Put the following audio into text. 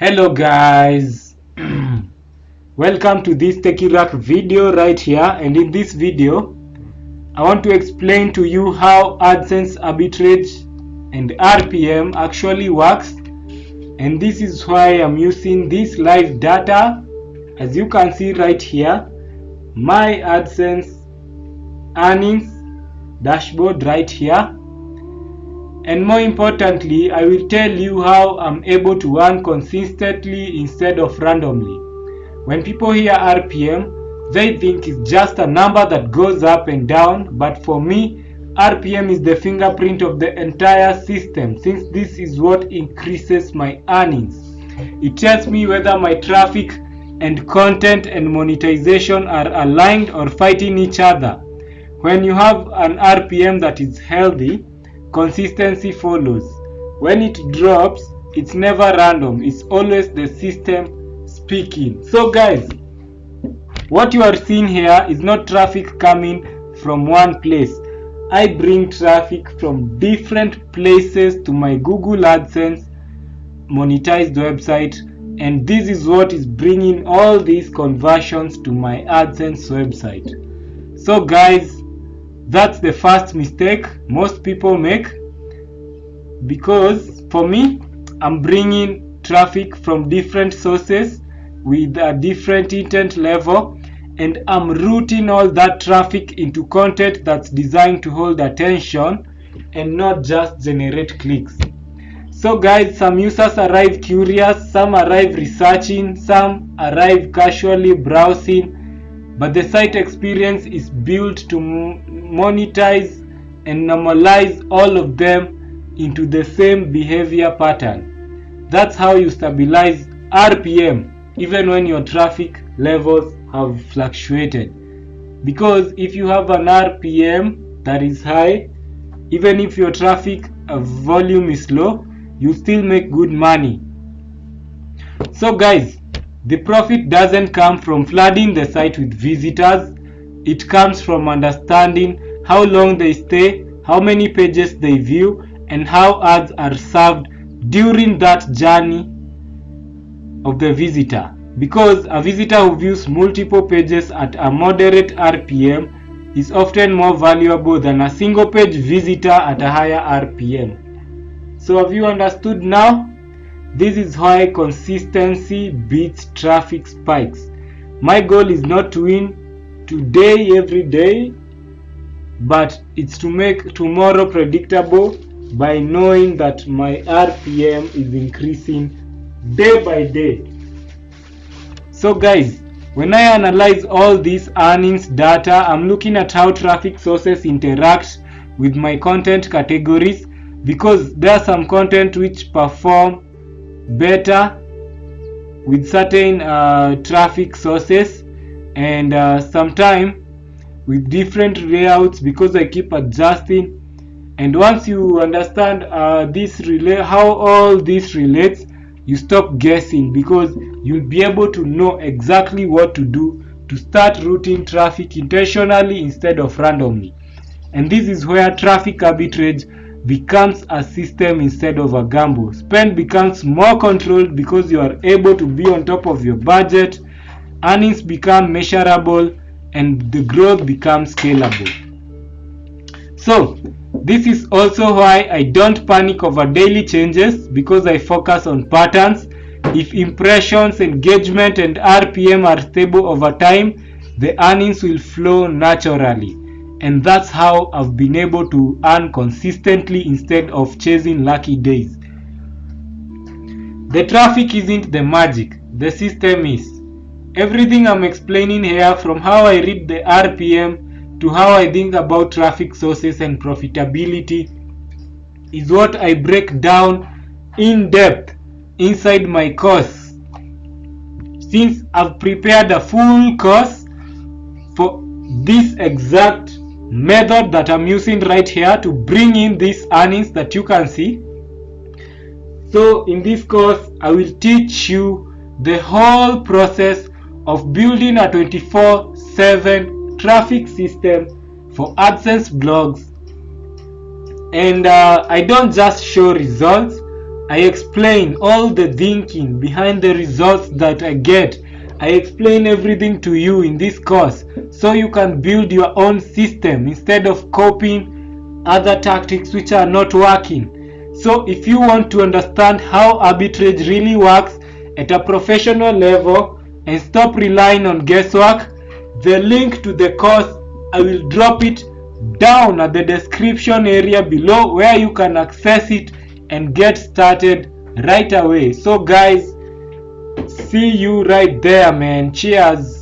Hello guys, welcome to this Techie Rack video right here, and in this video I want to explain to you how AdSense Arbitrage and RPM actually works, and this is why I'm using this live data. As you can see right here, my AdSense earnings dashboard right here. And more importantly, I will tell you how I'm able to earn consistently instead of randomly. When people hear RPM, they think it's just a number that goes up and down, but for me, RPM is the fingerprint of the entire system, since this is what increases my earnings. It tells me whether my traffic and content and monetization are aligned or fighting each other. When you have an RPM that is healthy, consistency follows. When it drops, it's never random, it's always the system speaking. So guys, what you are seeing here is not traffic coming from one place. I bring traffic from different places to my Google AdSense monetized website, and this is what is bringing all these conversions to my AdSense website. So guys, that's the first mistake most people make, because for me, I'm bringing traffic from different sources with a different intent level, and I'm routing all that traffic into content that's designed to hold attention and not just generate clicks. So guys, some users arrive curious, some arrive researching, some arrive casually browsing, but the site experience is built to monetize and normalize all of them into the same behavior pattern. That's how you stabilize RPM even when your traffic levels have fluctuated. Because if you have an RPM that is high, even if your traffic volume is low, you still make good money. So guys, the profit doesn't come from flooding the site with visitors. It comes from understanding how long they stay, how many pages they view, and how ads are served during that journey of the visitor. Because a visitor who views multiple pages at a moderate RPM is often more valuable than a single page visitor at a higher RPM. So have you understood now? This is why consistency beats traffic spikes. My goal is not to win today every day, but it's to make tomorrow predictable by knowing that my RPM is increasing day by day. So guys, when I analyze all these earnings data, I'm looking at how traffic sources interact with my content categories, because there are some content which perform better with certain traffic sources, and sometimes with different layouts, because I keep adjusting. And once you understand how all this relates, you stop guessing, because you'll be able to know exactly what to do to start routing traffic intentionally instead of randomly. And this is where traffic arbitrage becomes a system instead of a gamble. Spend becomes more controlled because you are able to be on top of your budget, earnings become measurable, and the growth becomes scalable. So this is also why I don't panic over daily changes, because I focus on patterns. If impressions, engagement, and RPM are stable over time, the earnings will flow naturally. And that's how I've been able to earn consistently instead of chasing lucky days. The traffic isn't the magic, the system is. Everything I'm explaining here, from how I read the RPM to how I think about traffic sources and profitability, is what I break down in depth inside my course. Since I've prepared a full course for this exact method that I'm using right here to bring in these earnings that you can see. So in this course, I will teach you the whole process of building a 24/7 traffic system for AdSense blogs. And I don't just show results, I explain all the thinking behind the results that I get. I explain everything to you in this course so you can build your own system instead of copying other tactics which are not working. So if you want to understand how arbitrage really works at a professional level and stop relying on guesswork, the link to the course, I will drop it down at the description area below where you can access it and get started right away. So guys, see you right there, man. Cheers.